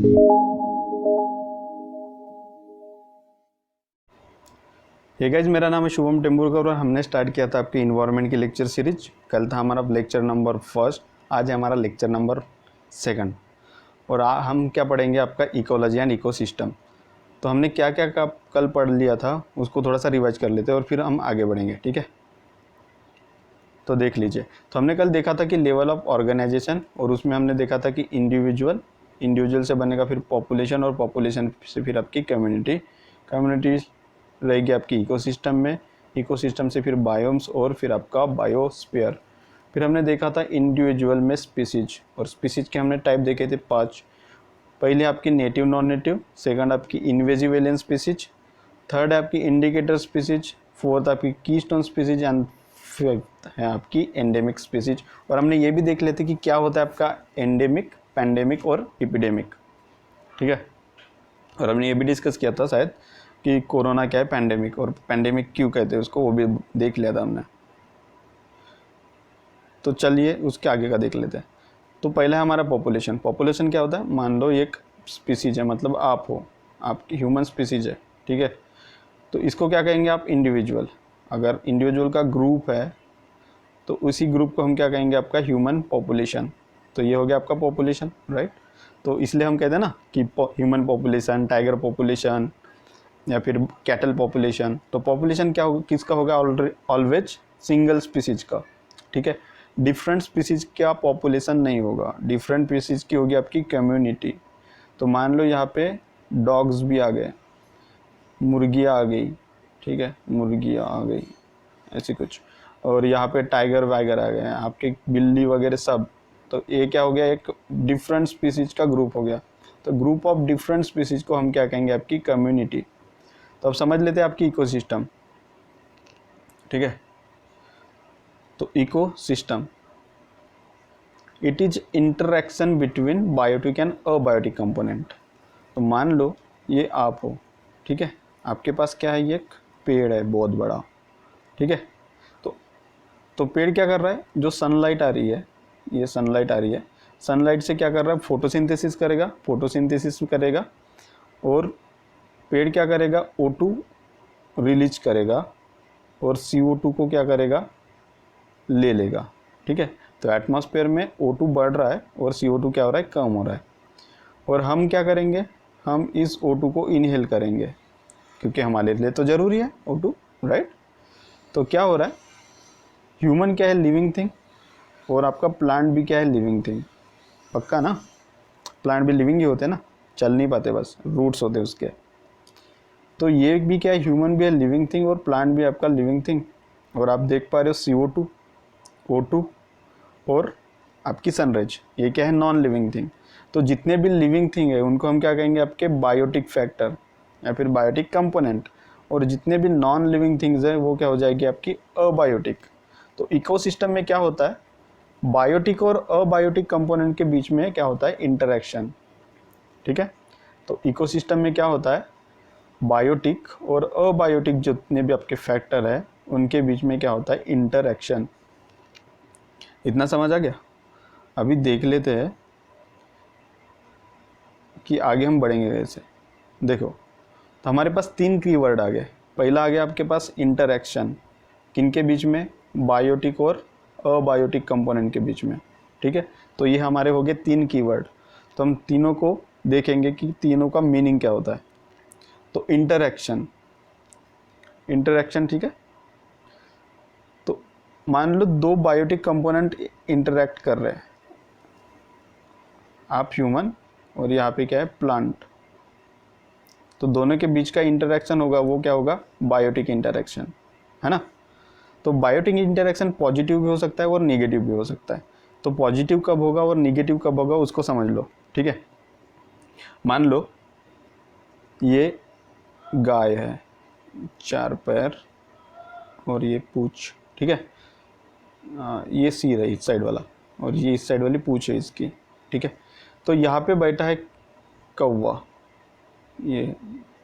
Hey guys, मेरा नाम है शुभम टेम्बुरकर और हमने स्टार्ट किया था आपकी इन्वायरमेंट की लेक्चर सीरीज। कल था हमारा लेक्चर नंबर 1, आज है हमारा लेक्चर नंबर 2 और हम क्या पढ़ेंगे आपका इकोलॉजी एंड इकोसिस्टम। तो हमने क्या क्या कल पढ़ लिया था उसको थोड़ा सा रिवाइज कर लेते हैं और फिर हम आगे बढ़ेंगे, ठीक है। तो देख लीजिए, तो हमने कल देखा था कि लेवल ऑफ ऑर्गेनाइजेशन, और उसमें हमने देखा था कि इंडिविजुअल से बनेगा फिर पॉपुलेशन, और पॉपुलेशन से फिर आपकी कम्युनिटी रहेगी आपकी इकोसिस्टम में, इकोसिस्टम से फिर बायोम्स और फिर आपका बायोस्फीयर। फिर हमने देखा था इंडिविजुअल में स्पीसीज, और स्पीसीज के हमने टाइप देखे थे 5। पहले आपकी नेटिव नॉन नेटिव, सेकंड आपकी इन्वेजिव एलियन स्पीसीज, थर्ड है आपकी इंडिकेटर स्पीसीज, फोर्थ आपकी कीस्टोन स्पीसीज एंड फिफ्थ है आपकी एंडेमिक स्पीसीज। और हमने ये भी देख लेते कि क्या होता है आपका एंडेमिक, पैंडेमिक और एपिडेमिक, ठीक है। और हमने ये भी डिस्कस किया था शायद कि कोरोना क्या है, पैंडेमिक, और पैंडेमिक क्यों कहते हैं उसको, वो भी देख लिया था हमने। तो चलिए उसके आगे का देख लेते हैं। तो पहला है हमारा पॉपुलेशन क्या होता है, मान लो एक स्पीसीज है, मतलब आप हो, आपकी ह्यूमन स्पीसीज है, ठीक है। तो इसको क्या कहेंगे आप, इंडिविजुअल। अगर इंडिविजुअल का ग्रुप है तो उसी ग्रुप को हम क्या कहेंगे, आपका ह्यूमन पॉपुलेशन। तो ये हो गया आपका पॉपुलेशन, राइट। तो इसलिए हम कहते हैं ना कि ह्यूमन पॉपुलेशन, टाइगर पॉपुलेशन या फिर कैटल पॉपुलेशन। तो पॉपुलेशन क्या होगा, किसका होगा, ऑलवेज सिंगल स्पीसीज का, ठीक है। डिफरेंट स्पीसीज का पॉपुलेशन नहीं होगा, डिफरेंट स्पीसीज की होगी आपकी कम्युनिटी। तो मान लो यहाँ पे डॉग्स भी आ गए, मुर्गियाँ आ गई, ठीक है, मुर्गियाँ आ गई ऐसी कुछ, और यहाँ पे टाइगर वगैरह आ गए, आपके बिल्ली वगैरह सब। तो ये क्या हो गया, एक डिफरेंट स्पीसीज का ग्रुप हो गया। तो ग्रुप ऑफ डिफरेंट स्पीसीज को हम क्या कहेंगे, आपकी कम्युनिटी। तो अब समझ लेते हैं आपकी इकोसिस्टम, ठीक है। तो ecosystem it is interaction between biotic and abiotic component. तो मान लो ये आप हो, ठीक है, आपके पास क्या है, ये एक पेड़ है बहुत बड़ा, ठीक है। तो पेड़ क्या कर रहा है, जो सनलाइट आ रही है, ये सनलाइट आ रही है, सनलाइट से क्या कर रहा है, फोटोसिंथेसिस करेगा, और पेड़ क्या करेगा, O2 रिलीज करेगा और CO2 को क्या करेगा, ले लेगा, ठीक है। तो एटमॉस्फेयर में O2 बढ़ रहा है और CO2 क्या हो रहा है, कम हो रहा है। और हम क्या करेंगे, हम इस O2 को इनहेल करेंगे क्योंकि हमारे लिए तो ज़रूरी है O2, राइट। तो क्या हो रहा है, ह्यूमन क्या है, लिविंग थिंग, और आपका प्लांट भी क्या है, लिविंग थिंग, पक्का ना। प्लांट भी लिविंग ही होते हैं ना, चल नहीं पाते, बस रूट्स होते उसके। तो ये भी क्या है, ह्यूमन भी है लिविंग थिंग और प्लांट भी आपका लिविंग थिंग। और आप देख पा रहे हो CO2, O2 और आपकी सनराइज, ये क्या है, नॉन लिविंग थिंग। तो जितने भी लिविंग थिंग है उनको हम क्या कहेंगे, आपके बायोटिक फैक्टर या फिर बायोटिक कंपोनेंट, और जितने भी नॉन लिविंग थिंग्स है वो क्या हो जाएगी, आपकी अबायोटिक। तो इकोसिस्टम में क्या होता है, बायोटिक और अबायोटिक कंपोनेंट के बीच में क्या होता है, इंटरेक्शन, ठीक है। तो इकोसिस्टम में क्या होता है, बायोटिक और अबायोटिक जितने भी आपके फैक्टर है उनके बीच में क्या होता है, इंटरेक्शन। इतना समझ आ गया। अभी देख लेते हैं कि आगे हम बढ़ेंगे कैसे। देखो, तो हमारे पास 3 कीवर्ड आ गए। पहला आ गया आपके पास इंटरेक्शन, किनके बीच में, बायोटिक और अबायोटिक कंपोनेंट के बीच में, ठीक है। तो ये हमारे हो गए 3 कीवर्ड। तो हम तीनों को देखेंगे कि तीनों का मीनिंग क्या होता है। तो इंटरेक्शन, ठीक है। तो मान लो 2 बायोटिक कंपोनेंट इंटरेक्ट कर रहे हैं, आप ह्यूमन और यहाँ पे क्या है, प्लांट। तो दोनों के बीच का इंटरेक्शन होगा वो क्या होगा, बायोटिक इंटरेक्शन, है ना। तो बायोटिक इंटरेक्शन पॉजिटिव भी हो सकता है और नेगेटिव भी हो सकता है। तो पॉजिटिव कब होगा और नेगेटिव कब होगा उसको समझ लो, ठीक है। मान लो ये गाय है, 4 पैर और ये पूंछ, ठीक है। ये सिर है इस साइड वाला और ये इस साइड वाली पूंछ है इसकी, ठीक है। तो यहाँ पे बैठा है कौवा, ये,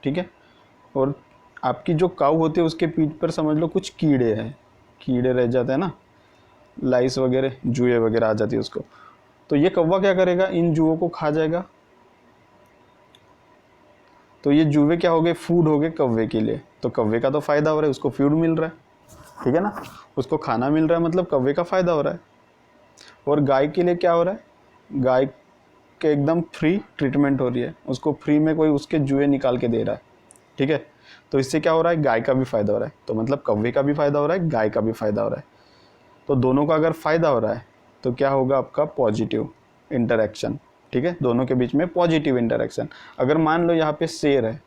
ठीक है। और आपकी जो काऊ होती है उसके पीठ पर समझ लो कुछ कीड़े हैं, कीड़े रह जाते हैं ना, लाइस वगैरह, जुए वगैरह आ जाती है उसको। तो ये कौवा क्या करेगा, इन जुओं को खा जाएगा, तो ये जुए क्या हो गए, फूड हो गए कौवे के लिए, तो कौवे का तो फ़ायदा हो रहा है, उसको फूड मिल रहा है, ठीक है ना, उसको खाना मिल रहा है, मतलब कौवे का फ़ायदा हो रहा है। और गाय के लिए क्या हो रहा है, गाय के एकदम फ्री ट्रीटमेंट हो रही है, उसको फ्री में कोई उसके जुए निकाल के दे रहा है, ठीक है। तो इससे क्या हो रहा है, गाय का भी फ़ायदा हो रहा है, तो मतलब कौवे का भी फ़ायदा हो रहा है, गाय का भी फ़ायदा हो रहा है। तो दोनों का अगर फ़ायदा हो रहा है तो क्या होगा आपका, पॉजिटिव इंटरेक्शन, ठीक है, दोनों के बीच में पॉजिटिव इंटरेक्शन। अगर मान लो यहाँ पे शेर है,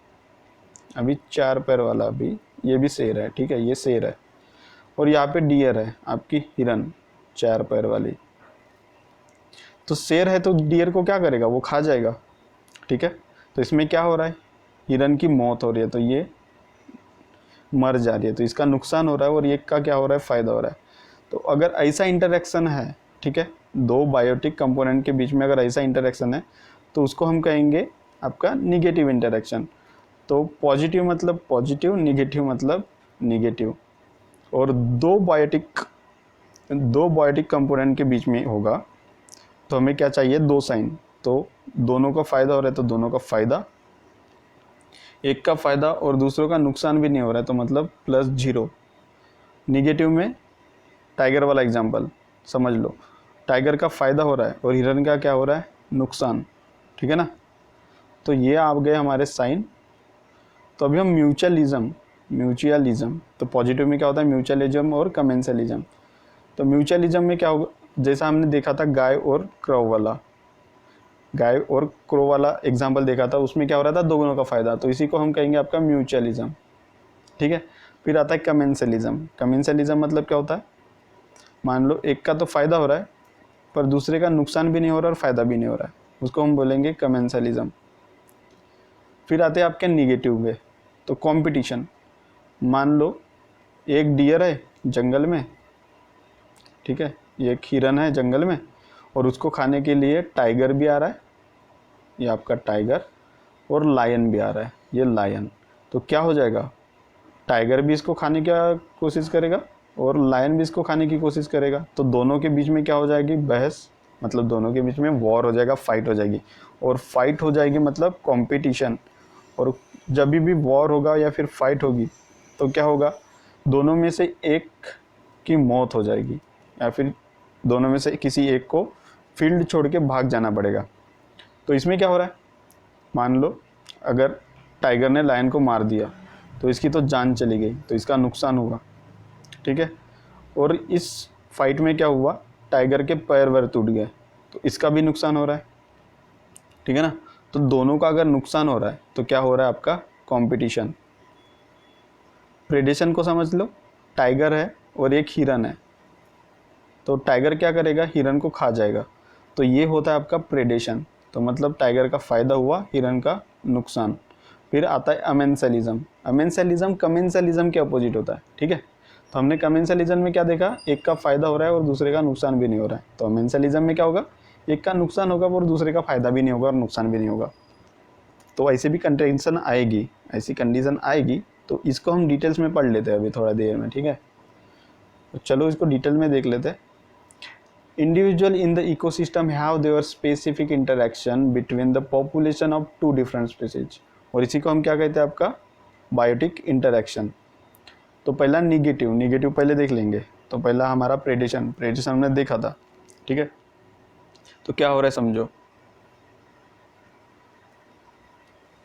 अभी 4 पैर वाला, अभी ये भी शेर है, ठीक है, ये शेर है, और यहाँ पे डियर है आपकी हिरन 4 पैर वाली। तो शेर है तो डियर को क्या करेगा, वो खा जाएगा, ठीक है। तो इसमें क्या हो रहा है, हिरन की मौत हो रही है, तो ये मर जा रही है, तो इसका नुकसान हो रहा है, और ये का क्या हो रहा है, फ़ायदा हो रहा है। तो अगर ऐसा इंटरेक्शन है, ठीक है, दो बायोटिक कंपोनेंट के बीच में अगर ऐसा इंटरेक्शन है तो उसको हम कहेंगे आपका निगेटिव इंटरेक्शन। तो पॉजिटिव मतलब पॉजिटिव, निगेटिव मतलब निगेटिव। और दो बायोटिक कंपोनेंट के बीच में होगा तो हमें क्या चाहिए, 2 साइन। तो दोनों का फ़ायदा हो रहा है तो दोनों का फ़ायदा, एक का फ़ायदा और दूसरों का नुकसान भी नहीं हो रहा है, तो मतलब +0। निगेटिव में टाइगर वाला एग्जांपल समझ लो, टाइगर का फ़ायदा हो रहा है और हिरन का क्या हो रहा है, नुकसान, ठीक है ना। तो ये आ गए हमारे साइन। तो अभी हम म्यूचुअलिज्म, तो पॉजिटिव में क्या होता है, म्यूचुअलिज्म और कमेंसलिज्म। तो म्यूचुअलिज्म में क्या होगा, जैसा हमने देखा था गाय और क्रो वाला एग्जाम्पल देखा था, उसमें क्या हो रहा था, दोनों का फ़ायदा, तो इसी को हम कहेंगे आपका म्यूचुअलिज्म, ठीक है। फिर आता है कमेंसलिज्म मतलब क्या होता है, मान लो एक का तो फ़ायदा हो रहा है पर दूसरे का नुकसान भी नहीं हो रहा और फ़ायदा भी नहीं हो रहा है, उसको हम बोलेंगे कमेंसलिज्म। फिर आते हैं आपके निगेटिव वे, तो कंपटीशन। मान लो एक डियर है जंगल में, ठीक है, एक हिरन है जंगल में, और उसको खाने के लिए टाइगर भी आ रहा है, ये आपका टाइगर, और लायन भी आ रहा है, ये लायन। तो क्या हो जाएगा, टाइगर भी इसको खाने की कोशिश करेगा और लायन भी इसको खाने की कोशिश करेगा, तो दोनों के बीच में क्या हो जाएगी, बहस, मतलब दोनों के बीच में वॉर हो जाएगा, फाइट हो जाएगी। और फाइट हो जाएगी मतलब कंपटीशन। और जब भी वॉर होगा या फिर फाइट होगी तो क्या होगा, दोनों में से एक की मौत हो जाएगी, या फिर दोनों में से किसी एक को फील्ड छोड़ के भाग जाना पड़ेगा। तो इसमें क्या हो रहा है, मान लो अगर टाइगर ने लायन को मार दिया तो इसकी तो जान चली गई, तो इसका नुकसान हुआ, ठीक है। और इस फाइट में क्या हुआ, टाइगर के पैर वैर टूट गए, तो इसका भी नुकसान हो रहा है, ठीक है ना। तो दोनों का अगर नुकसान हो रहा है तो क्या हो रहा है आपका, कंपटीशन। प्रेडेशन को समझ लो, टाइगर है और एक हिरन है, तो टाइगर क्या करेगा, हिरन को खा जाएगा, तो ये होता है आपका प्रेडेशन। तो मतलब टाइगर का फ़ायदा हुआ, हिरन का नुकसान। फिर आता है अमेंसलिज्म कमेंसलिज्म के अपोजिट होता है, ठीक है। तो हमने कमेंसलिज्म में क्या देखा, एक का फ़ायदा हो रहा है और दूसरे का नुकसान भी नहीं हो रहा है। तो अमेंसलिज्म में क्या होगा, एक का नुकसान होगा और दूसरे का फ़ायदा भी नहीं होगा और नुकसान भी नहीं होगा। तो ऐसे भी कंडीशन आएगी, ऐसी कंडीशन आएगी, तो इसको हम डिटेल्स में पढ़ लेते हैं अभी थोड़ा देर में, ठीक है। तो चलो इसको डिटेल में देख लेते हैं। Individual in the ecosystem have their specific interaction between the population of two different species, और इसी को हम क्या कहते हैं, आपका बायोटिक इंटरेक्शन। तो पहला निगेटिव पहले देख लेंगे। तो पहला हमारा प्रेडेशन हमने देखा था, ठीक है। तो क्या हो रहा है समझो,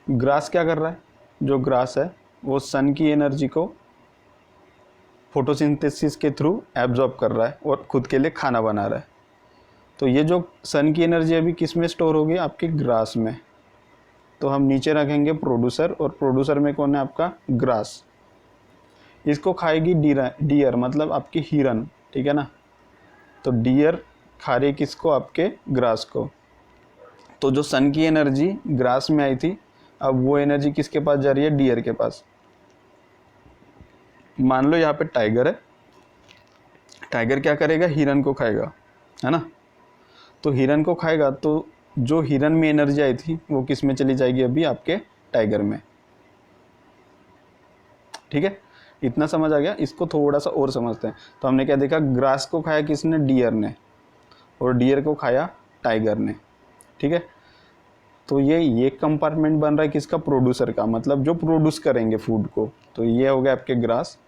ग्रास क्या कर रहा है, जो ग्रास है वो सन की एनर्जी को फोटोसिंथेसिस के थ्रू एब्जॉर्ब कर रहा है और खुद के लिए खाना बना रहा है। तो ये जो सन की एनर्जी अभी किस में स्टोर होगी, आपके ग्रास में। तो हम नीचे रखेंगे प्रोड्यूसर, और प्रोड्यूसर में कौन है, आपका ग्रास। इसको खाएगी डियर मतलब आपकी हिरन, ठीक है ना। तो डियर खा रही किसको, आपके ग्रास को। तो जो सन की एनर्जी ग्रास में आई थी, अब वो एनर्जी किसके पास जा रही है, डियर के पास। मान लो यहाँ पे टाइगर है, टाइगर क्या करेगा, हिरन को खाएगा, है ना। तो हिरन को खाएगा तो जो हिरन में एनर्जी आई थी वो किस में चली जाएगी, अभी आपके टाइगर में, ठीक है। इतना समझ आ गया, इसको थोड़ा सा और समझते हैं। तो हमने क्या देखा, ग्रास को खाया किसने, डियर ने, और डियर को खाया टाइगर ने, ठीक है। तो ये कंपार्टमेंट बन रहा है किसका, प्रोड्यूसर का, मतलब जो प्रोड्यूस करेंगे फूड को। तो ये हो गया आपके ग्रास।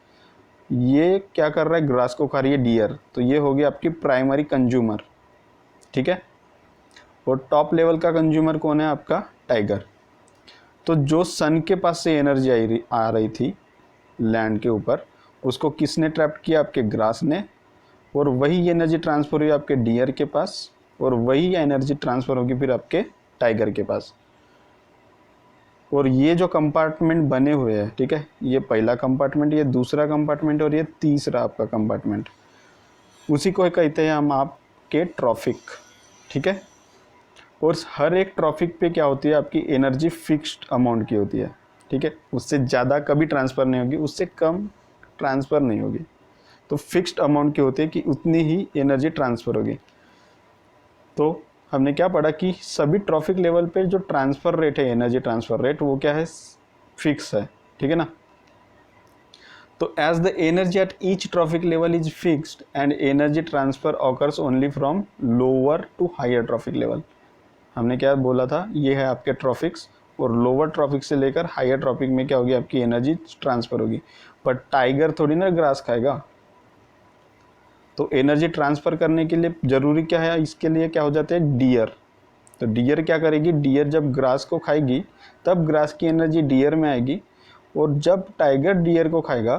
ये क्या कर रहा है, ग्रास को खा रही है डियर, तो ये हो गया आपकी प्राइमरी कंज्यूमर, ठीक है। और टॉप लेवल का कंज्यूमर कौन है, आपका टाइगर। तो जो सन के पास से एनर्जी आ रही थी लैंड के ऊपर, उसको किसने ट्रैप किया, आपके ग्रास ने, और वही एनर्जी ट्रांसफ़र हुई आपके डियर के पास, और वही एनर्जी ट्रांसफ़र होगी फिर आपके टाइगर के पास। और ये जो कंपार्टमेंट बने हुए हैं, ठीक है, ये पहला कंपार्टमेंट, ये दूसरा कंपार्टमेंट, और ये तीसरा आपका कंपार्टमेंट, उसी को कहते हैं हम आपके ट्रॉफिक, ठीक है। और हर एक ट्रॉफिक पे क्या होती है, आपकी एनर्जी फिक्स्ड अमाउंट की होती है, ठीक है। उससे ज़्यादा कभी ट्रांसफ़र नहीं होगी, उससे कम ट्रांसफ़र नहीं होगी। तो फिक्स्ड अमाउंट की होती है कि उतनी ही एनर्जी ट्रांसफ़र होगी। तो हमने क्या पढ़ा कि सभी ट्रॉफिक लेवल पे जो ट्रांसफ़र रेट है, एनर्जी ट्रांसफ़र रेट, वो क्या है, फिक्स है, ठीक है ना। तो as the energy at each trophic level is fixed and energy transfer occurs only from lower to higher trophic level. हमने क्या बोला था, ये है आपके ट्रॉफिक्स, और लोअर ट्रॉफिक से लेकर हायर ट्रॉफिक में क्या होगी, आपकी एनर्जी ट्रांसफ़र होगी। पर टाइगर थोड़ी ना ग्रास खाएगा। तो एनर्जी ट्रांसफ़र करने के लिए ज़रूरी क्या है, इसके लिए क्या हो जाते हैं, डियर। तो डियर क्या करेगी, डियर जब ग्रास को खाएगी तब ग्रास की एनर्जी डियर में आएगी, और जब टाइगर डियर को खाएगा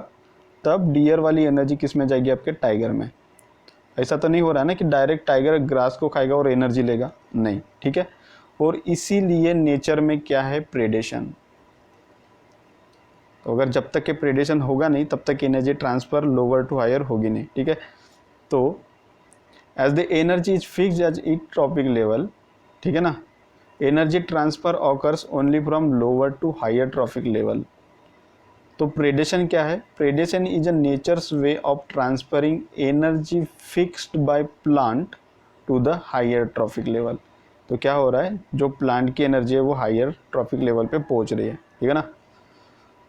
तब डियर वाली एनर्जी किस में जाएगी, आपके टाइगर में। ऐसा तो नहीं हो रहा है ना कि डायरेक्ट टाइगर ग्रास को खाएगा और एनर्जी लेगा, नहीं, ठीक है। और इसीलिए नेचर में क्या है, प्रेडेशन। तो अगर जब तक के प्रेडेशन होगा नहीं तब तक energy transfer lower to higher होगी नहीं, ठीक है। तो as the energy is fixed as it trophic level, ठीक है ना, energy transfer occurs only from lower to higher trophic level. तो प्रेडेशन क्या है, predation is a nature's way of transferring energy fixed by plant to the higher trophic level. तो क्या हो रहा है, जो प्लांट की एनर्जी है वो हायर ट्रॉपिक लेवल पे पहुंच रही है, ठीक है ना।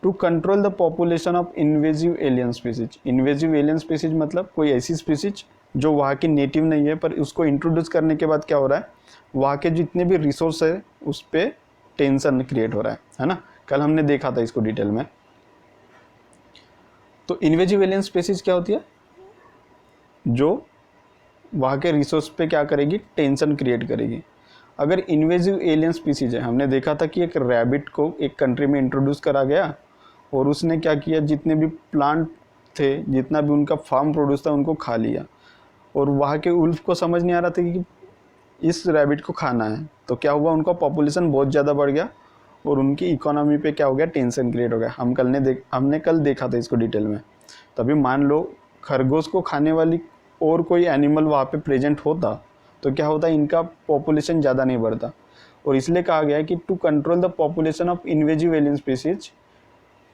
To control the population of invasive alien species. Invasive alien species मतलब कोई ऐसी स्पीसीज जो वहाँ की नेटिव नहीं है, पर उसको इंट्रोड्यूस करने के बाद क्या हो रहा है, वहाँ के जितने भी रिसोर्स है उस पर टेंशन क्रिएट हो रहा है ना। कल हमने देखा था इसको डिटेल में। तो इन्वेजिव एलियन स्पीसीज क्या होती है, जो वहाँ के रिसोर्स पे क्या करेगी, टेंशन क्रिएट करेगी। अगर इन्वेजिव एलियन स्पीसीज है, हमने देखा था कि एक रैबिट को एक कंट्री में इंट्रोड्यूस करा गया, और उसने क्या किया, जितने भी प्लांट थे, जितना भी उनका फार्म प्रोड्यूस था, उनको खा लिया। और वहाँ के उल्फ को समझ नहीं आ रहा था कि इस रैबिट को खाना है, तो क्या हुआ, उनका पॉपुलेशन बहुत ज़्यादा बढ़ गया, और उनकी इकोनॉमी पे क्या हो गया, टेंशन क्रिएट हो गया। हमने कल देखा था इसको डिटेल में। तभी मान लो खरगोश को खाने वाली और कोई एनिमल वहाँ पे प्रेजेंट होता तो क्या होता, इनका पॉपुलेशन ज़्यादा नहीं बढ़ता। और इसलिए कहा गया है कि to control the population of invasive alien species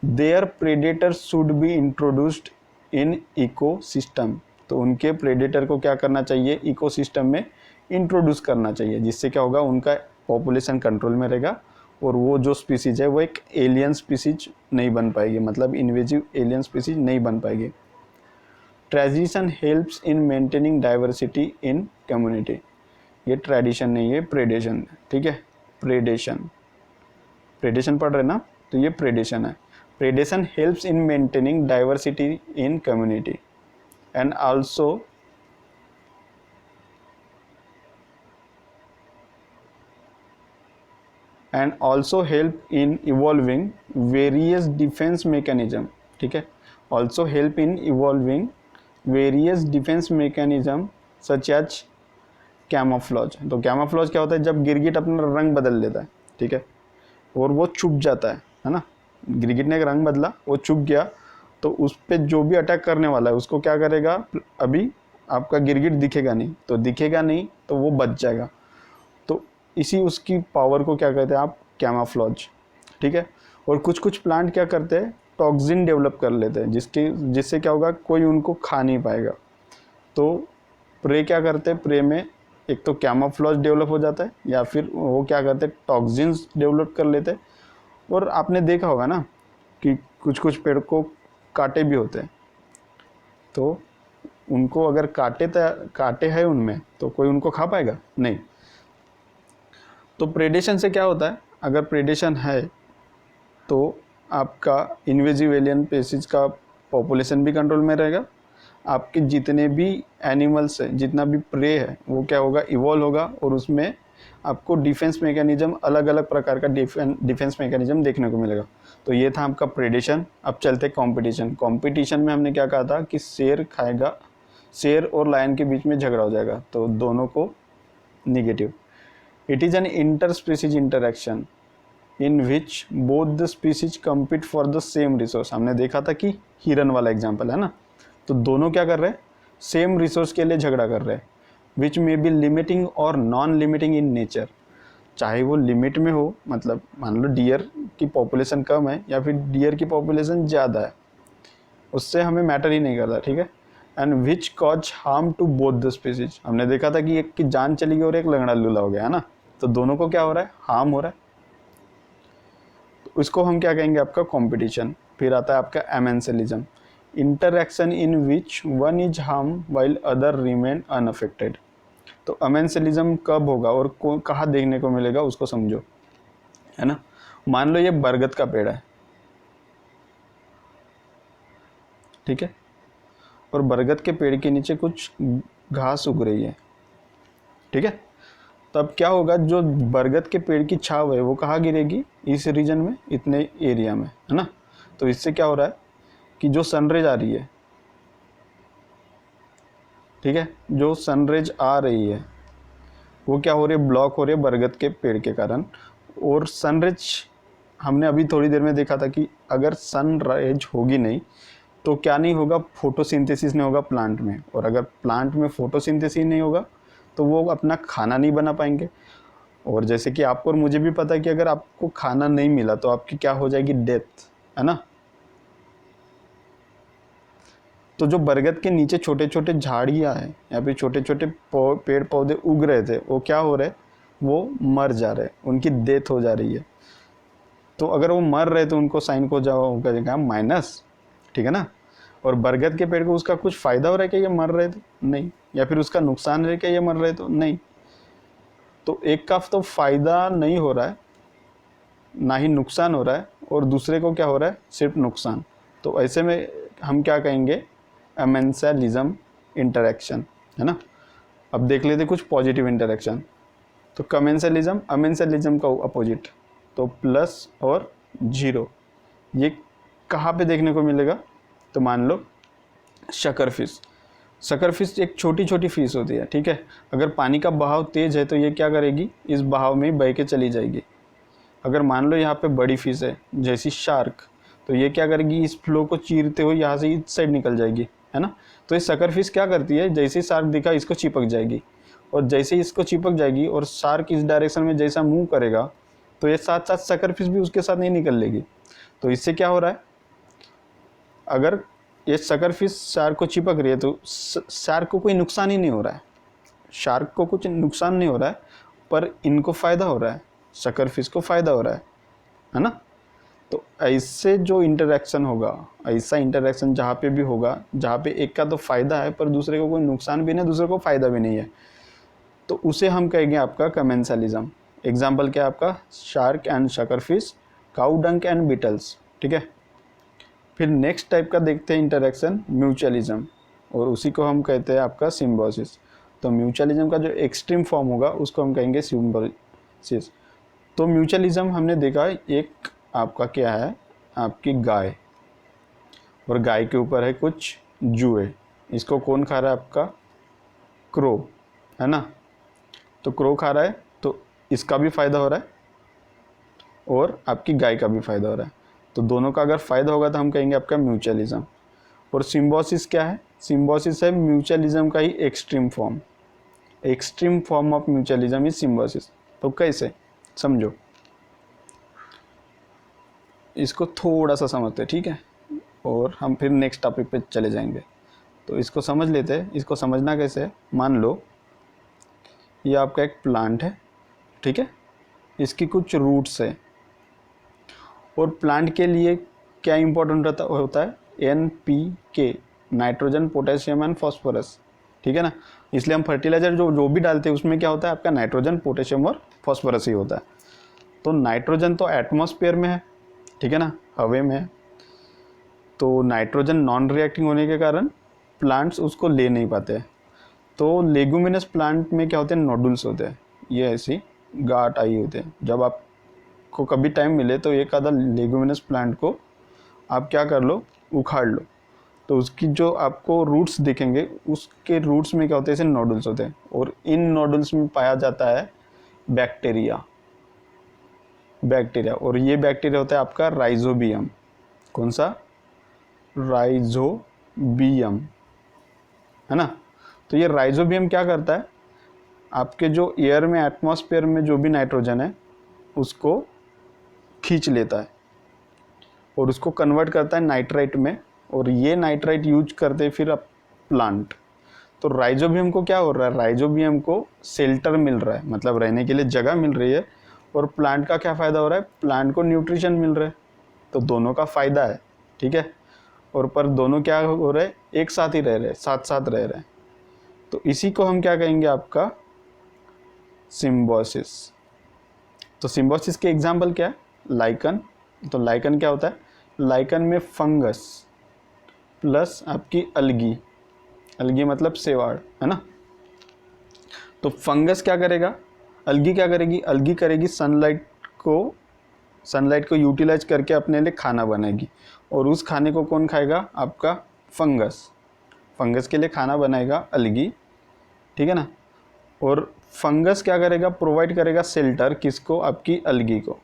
their predators should be introduced in ecosystem. तो उनके प्रेडेटर को क्या करना चाहिए, इकोसिस्टम में इंट्रोड्यूस करना चाहिए, जिससे क्या होगा, उनका पॉपुलेशन कंट्रोल में रहेगा, और वो जो स्पीसीज है वो एक एलियन स्पीसीज नहीं बन पाएगी, मतलब इन्वेजिव एलियन स्पीसीज नहीं बन पाएगी। Tradition helps in maintaining diversity in community. ये ट्रेडिशन नहीं है, प्रेडेशन, ठीक है। प्रेडेशन, प्रेडेशन पढ़ रहे ना, तो ये प्रेडेशन है। Predation helps in maintaining diversity in community and also help in evolving various defence mechanism, ठीक है। Also help in evolving various defence mechanism such as camouflage. तो कैमोफ्लेज क्या होता है, जब गिरगिट अपना रंग बदल लेता है, ठीक है, और वो छुप जाता है ना। गिरगिट ने एक रंग बदला, वो छुप गया, तो उस पर जो भी अटैक करने वाला है उसको क्या करेगा, अभी आपका गिरगिट दिखेगा नहीं, तो दिखेगा नहीं तो वो बच जाएगा। तो इसी उसकी पावर को क्या कहते हैं आप, कैमोफ्लेज, ठीक है। और कुछ कुछ प्लांट क्या करते हैं, टॉक्सिन डेवलप कर लेते हैं, जिससे क्या होगा, कोई उनको खा नहीं पाएगा। तो प्रे क्या करते हैं, प्रे में एक तो कैमोफ्लेज डेवलप हो जाता है, या फिर वो क्या करते हैं, टॉक्सिन्स डेवलप कर लेते हैं। और आपने देखा होगा ना कि कुछ कुछ पेड़ को कांटे भी होते हैं, तो उनको अगर कांटे है उनमें, तो कोई उनको खा पाएगा नहीं। तो प्रेडेशन से क्या होता है, अगर प्रेडेशन है तो आपका इन्वेजिव एलियन स्पीसीज का पॉपुलेशन भी कंट्रोल में रहेगा, आपके जितने भी एनिमल्स है, जितना भी प्रे है वो क्या होगा, इवॉल्व होगा, और उसमें आपको डिफेंस मैकेनिज्म, अलग अलग प्रकार का डिफेंस मैकेनिज्म देखने को मिलेगा। तो ये था आपका प्रेडेशन। अब चलते कंपटीशन। कंपटीशन में हमने क्या कहा था कि शेर खाएगा, शेर और लायन के बीच में झगड़ा हो जाएगा, तो दोनों को negative. It is an inter species interaction in which both the species compete for the same resource. हमने देखा था कि हिरन वाला एग्जाम्पल है ना, तो दोनों क्या कर रहे हैं, सेम रिसोर्स के लिए झगड़ा कर रहे हैं, विच मे बी लिमिटिंग और नॉन लिमिटिंग इन नेचर। चाहे वो लिमिट में हो, मतलब मान लो डियर की पॉपुलेशन कम है या फिर डियर की पॉपुलेशन ज़्यादा है, उससे हमें मैटर ही नहीं करता, ठीक है। And which cause harm to both the species. हमने देखा था कि एक की जान चली गई और एक लंगड़ा लूला हो गया है ना, तो दोनों को क्या हो रहा है, हार्म हो रहा है। तो इसको हम क्या कहेंगे, आपका कॉम्पिटिशन। फिर आता है आपका amensalism, interaction in which one is harm while other remain unaffected. तो अमेंसलिज्म कब होगा और कहाँ देखने को मिलेगा उसको समझो, है ना। मान लो ये बरगद का पेड़ है, ठीक है, और बरगद के पेड़ के नीचे कुछ घास उग रही है, ठीक है। तो अब क्या होगा, जो बरगद के पेड़ की छाव है वो कहाँ गिरेगी, इस रीजन में, इतने एरिया में, है ना। तो इससे क्या हो रहा है कि जो सनरेज आ रही है, ठीक है, जो सनरेज आ रही है वो क्या हो रही है, ब्लॉक हो रही है बरगद के पेड़ के कारण। और सनरेज हमने अभी थोड़ी देर में देखा था कि अगर सनराइज होगी नहीं तो क्या नहीं होगा, फोटोसिंथेसिस नहीं होगा प्लांट में, और अगर प्लांट में फोटोसिंथेसिस नहीं होगा तो वो अपना खाना नहीं बना पाएंगे। और जैसे कि आपको और मुझे भी पता है कि अगर आपको खाना नहीं मिला तो आपकी क्या हो जाएगी, डेथ, है ना। तो जो बरगद के नीचे छोटे छोटे झाड़ियाँ हैं या फिर छोटे छोटे पेड़ पौधे उग रहे थे, वो क्या हो रहे, वो मर जा रहे, उनकी डेथ हो जा रही है। तो अगर वो मर रहे तो उनको साइन को जाएगा माइनस, ठीक है ना। और बरगद के पेड़ को उसका कुछ फ़ायदा हो रहा है क्या ये मर रहे तो नहीं, या फिर उसका नुकसान है क्या ये मर रहे तो नहीं। तो एक का तो फ़ायदा नहीं हो रहा है, ना ही नुकसान हो रहा है, और दूसरे को क्या हो रहा है, सिर्फ नुकसान। तो ऐसे में हम क्या कहेंगे, अमेंसलिज्म इंटरेक्शन, है ना। अब देख लेते कुछ पॉजिटिव इंटरेक्शन। तो कमेंसलिज्म, अमेंसलिज्म का अपोजिट, तो प्लस और जीरो, ये कहाँ पे देखने को मिलेगा। तो मान लो शकरफिश, शकरफिश एक छोटी छोटी फिश होती है, ठीक है। अगर पानी का बहाव तेज है तो ये क्या करेगी, इस बहाव में बह के चली जाएगी। अगर मान लो यहाँ पे बड़ी फिश है जैसी शार्क, तो ये क्या करेगी, इस फ्लो को चीरते हुए यहाँ से इस साइड निकल जाएगी, है ना। तो ये शकरफिश क्या करती है, जैसे ही शार्क दिखा इसको चिपक जाएगी, और जैसे ही इसको चिपक जाएगी और शार्क इस डायरेक्शन में जैसा मूव करेगा तो ये साथ साथ शकरफिश भी उसके साथ नहीं निकल लेगी। तो इससे क्या हो रहा है, अगर ये शकरफिश शार्क को चिपक रही है तो शार्क को कोई नुकसान ही नहीं हो रहा है, शार्क को कुछ नुकसान नहीं हो रहा है, पर इनको फ़ायदा हो रहा है, शकरफिश को फ़ायदा हो रहा है ना। तो ऐसे जो इंटरेक्शन होगा, ऐसा इंटरेक्शन जहाँ पे भी होगा जहाँ पे एक का तो फ़ायदा है पर दूसरे को कोई नुकसान भी नहीं, दूसरे को फ़ायदा भी नहीं है, तो उसे हम कहेंगे आपका कमेंसलिज्म। एग्जाम्पल क्या है आपका, शार्क एंड शकरफिश, काउ डंक एंड बीटल्स, ठीक है। फिर नेक्स्ट टाइप का देखते हैं इंटरेक्शन, म्यूचुअलिज्म, और उसी को हम कहते हैं आपका सिम्बोसिस। तो म्यूचुअलिज्म का जो एक्सट्रीम फॉर्म होगा उसको हम कहेंगे सिम्बोसिस। तो म्यूचुअलिज्म हमने देखा, एक आपका क्या है, आपकी गाय, और गाय के ऊपर है कुछ जुए, इसको कौन खा रहा है, आपका क्रो, है ना। तो क्रो खा रहा है तो इसका भी फ़ायदा हो रहा है और आपकी गाय का भी फ़ायदा हो रहा है, तो दोनों का अगर फ़ायदा होगा तो हम कहेंगे आपका म्यूचुअलिज्म। और सिम्बोसिस क्या है, सिम्बोसिस है म्यूचुअलिज्म का ही extreme form, extreme form of mutualism is symbiosis. तो कैसे, समझो, इसको थोड़ा सा समझते, ठीक है, और हम फिर नेक्स्ट टॉपिक पे चले जाएंगे। तो इसको समझ लेते हैं। इसको समझना कैसे है, मान लो ये आपका एक प्लांट है, ठीक है, इसकी कुछ रूट्स है, और प्लांट के लिए क्या इंपॉर्टेंट होता है, NPK, nitrogen potassium and phosphorus, ठीक है ना। इसलिए हम फर्टिलाइजर जो जो भी डालते हैं उसमें क्या होता है आपका नाइट्रोजन, पोटेशियम और फॉस्फोरस ही होता है। तो नाइट्रोजन तो एटमॉस्फेयर में है, ठीक है ना, हवा में है। तो नाइट्रोजन नॉन रिएक्टिंग होने के कारण प्लांट्स उसको ले नहीं पाते। तो लेगुमिनस प्लांट में क्या होते हैं, नोडुल्स होते हैं, ये ऐसी गांठ आई होते हैं। जब आपको कभी टाइम मिले तो एक आधा लेगुमिनस प्लांट को आप क्या कर लो, उखाड़ लो, तो उसकी जो आपको रूट्स दिखेंगे, उसके रूट्स में क्या होते हैं, ऐसे नोडुल्स होते हैं। और इन नोडुल्स में पाया जाता है बैक्टीरिया। और ये बैक्टीरिया होता है आपका राइजोबियम। कौन सा, राइजोबियम, है ना। तो ये राइजोबियम क्या करता है, आपके जो एयर में, एटमॉस्फेयर में जो भी नाइट्रोजन है उसको खींच लेता है और उसको कन्वर्ट करता है नाइट्राइट में, और ये नाइट्राइट यूज करते फिर अब प्लांट। तो राइजोबियम को क्या हो रहा है, राइजोबियम को शेल्टर मिल रहा है, मतलब रहने के लिए जगह मिल रही है, और प्लांट का क्या फ़ायदा हो रहा है, प्लांट को न्यूट्रिशन मिल रहा है। तो दोनों का फ़ायदा है, ठीक है। और पर दोनों क्या हो रहे हैं, एक साथ ही रह रहे हैं, साथ साथ रह रहे हैं। तो इसी को हम क्या कहेंगे, आपका सिम्बोसिस। तो सिम्बोसिस के एग्जाम्पल क्या है, लाइकन। तो लाइकन क्या होता है, लाइकन में फंगस प्लस आपकी अलगी, अलगी मतलब सेवाड़, है ना। तो फंगस क्या करेगा, अलगी क्या करेगी, अलगी करेगी सनलाइट को यूटिलाइज करके अपने लिए खाना बनाएगी, और उस खाने को कौन खाएगा, आपका फंगस। फंगस के लिए खाना बनाएगा अलगी, ठीक है ना। और फंगस क्या करेगा, प्रोवाइड करेगा शेल्टर, किसको, आपकी अलगी को।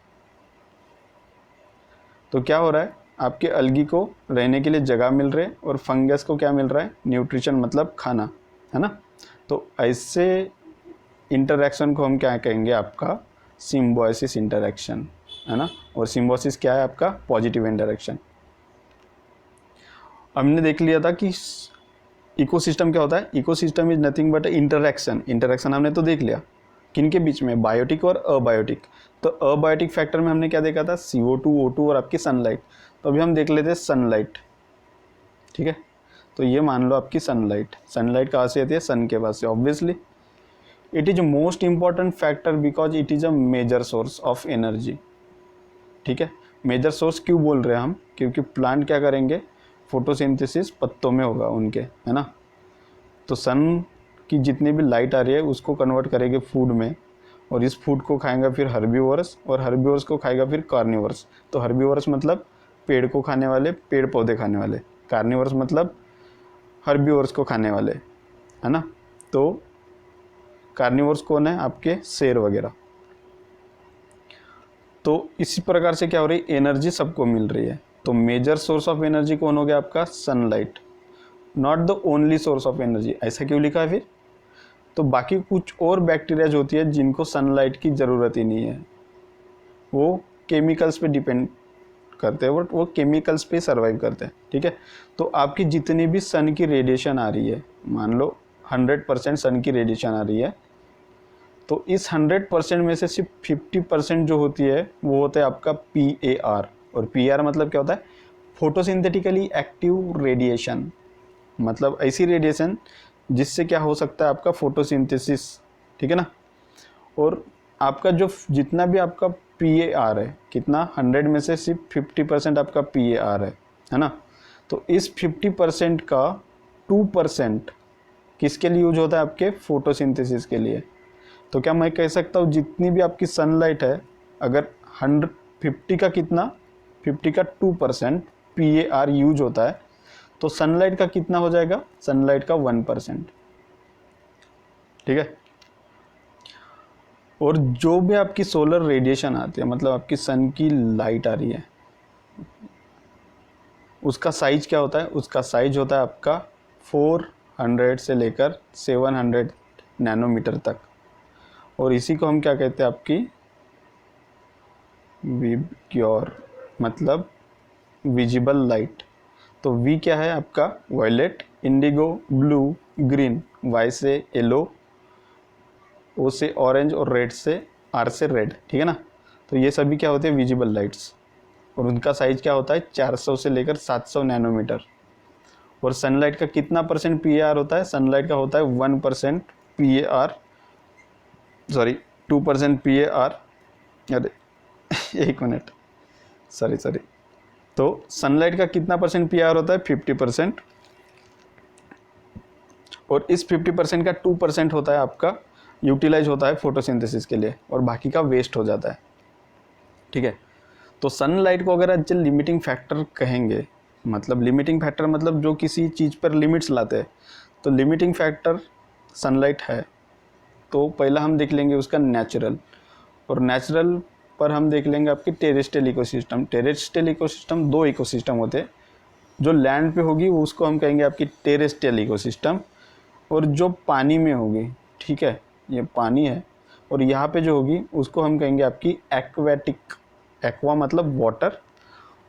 तो क्या हो रहा है, आपके अलगी को रहने के लिए जगह मिल रही है, और फंगस को क्या मिल रहा है, न्यूट्रिशन मतलब खाना, है ना। तो ऐसे इंटरैक्शन को हम क्या कहेंगे, आपका सिम्बायोसिस इंटरैक्शन, है ना। और सिम्बायोसिस क्या है, आपका पॉजिटिव इंटरैक्शन। हमने देख लिया था कि इकोसिस्टम क्या होता है, ecosystem is nothing but interaction. Interaction हमने तो देख लिया, किन के बीच में, बायोटिक और अबायोटिक। तो अबायोटिक फैक्टर में हमने क्या देखा था, CO2, O2 और आपकी सनलाइट। तो अभी हम देख लेते हैं सनलाइट, ठीक है। तो ये मान लो आपकी सनलाइट, सनलाइट कहाँ से आती है, सन के पास से, obviously. It is most important factor because it is a major source of energy, ठीक है। मेजर सोर्स क्यों बोल रहे हैं हम, क्योंकि प्लांट क्या करेंगे, फोटोसिंथेसिस पत्तों में होगा उनके, है ना। तो सन की जितनी भी लाइट आ रही है उसको कन्वर्ट करेंगे फूड में, और इस फूड को खाएगा फिर हर्बीवोरस, और हर्बीवोरस को खाएगा फिर कार्निवोरस। तो हर्बीवोरस मतलब पेड़ को खाने वाले, पेड़ पौधे खाने वाले। कार्निवोरस मतलब हर्बीवोरस को खाने वाले, है ना। तो कार्निवोरस कौन है, आपके शेर वगैरह। तो इसी प्रकार से क्या हो रही है, एनर्जी सबको मिल रही है। तो मेजर सोर्स ऑफ एनर्जी कौन हो गया, आपका sunlight. Not the only source of energy, ऐसा क्यों लिखा है फिर। तो बाकी कुछ और बैक्टीरियाज होती है जिनको सनलाइट की ज़रूरत ही नहीं है, वो केमिकल्स पे डिपेंड करते हैं, वो केमिकल्स पे सर्वाइव करते हैं, ठीक है। तो आपकी जितनी भी सन की रेडिएशन आ रही है, मान लो 100% सन की रेडिएशन आ रही है, तो इस 100% में से सिर्फ 50% जो होती है वो होता है आपका PAR। और PAR मतलब क्या होता है, फोटोसिंथेटिकली एक्टिव रेडिएशन, मतलब ऐसी रेडिएशन जिससे क्या हो सकता है, आपका फोटोसिंथेसिस, ठीक है ना। और आपका जो जितना भी आपका PAR है, कितना, 100 में से सिर्फ 50% आपका PAR है ना। तो इस 50% का 2% किसके लिए यूज होता है, आपके फोटोसिंथेसिस के लिए। तो क्या मैं कह सकता हूँ जितनी भी आपकी सनलाइट है, अगर 150 का कितना, 50 का 2% PAR यूज होता है, तो सनलाइट का कितना हो जाएगा, सनलाइट का 1%, ठीक है। और जो भी आपकी सोलर रेडिएशन आती है, मतलब आपकी सन की लाइट आ रही है, उसका साइज क्या होता है, उसका साइज होता है आपका 400 से लेकर 700 नैनोमीटर तक। और इसी को हम क्या कहते हैं, आपकी विबग्योर, मतलब विजिबल लाइट। तो वी क्या है आपका, violet, indigo, blue, green, Y से येलो, ओ से ऑरेंज, और रेड से, आर से रेड, ठीक है ना। तो ये सभी क्या होते हैं, विजिबल लाइट्स। और उनका साइज क्या होता है, 400 से लेकर 700 नैनोमीटर। और सनलाइट का कितना परसेंट PAR होता है? सनलाइट का होता है 1% PAR, सॉरी 2% PAR, अरे 1 मिनट, सॉरी। तो सनलाइट का कितना परसेंट PAR होता है? 50%, और इस 50% का 2% होता है आपका यूटिलाइज होता है फोटोसिंथेसिस के लिए, और बाकी का वेस्ट हो जाता है, ठीक है। तो सनलाइट को अगर आज लिमिटिंग फैक्टर कहेंगे, मतलब लिमिटिंग फैक्टर मतलब जो किसी चीज़ पर लिमिट्स लाते हैं, तो लिमिटिंग फैक्टर सनलाइट है। तो पहला हम देख लेंगे उसका नेचुरल, और नेचुरल पर हम देख लेंगे आपकी terrestrial ecosystem. Terrestrial ecosystem 2 ecosystem होते हैं, जो लैंड पे होगी वो उसको हम कहेंगे आपकी टेरेस्ट्रियल इकोसिस्टम, और जो पानी में होगी, ठीक है, ये पानी है, और यहाँ पे जो होगी उसको हम कहेंगे आपकी एक्वेटिक। एक्वा मतलब वाटर,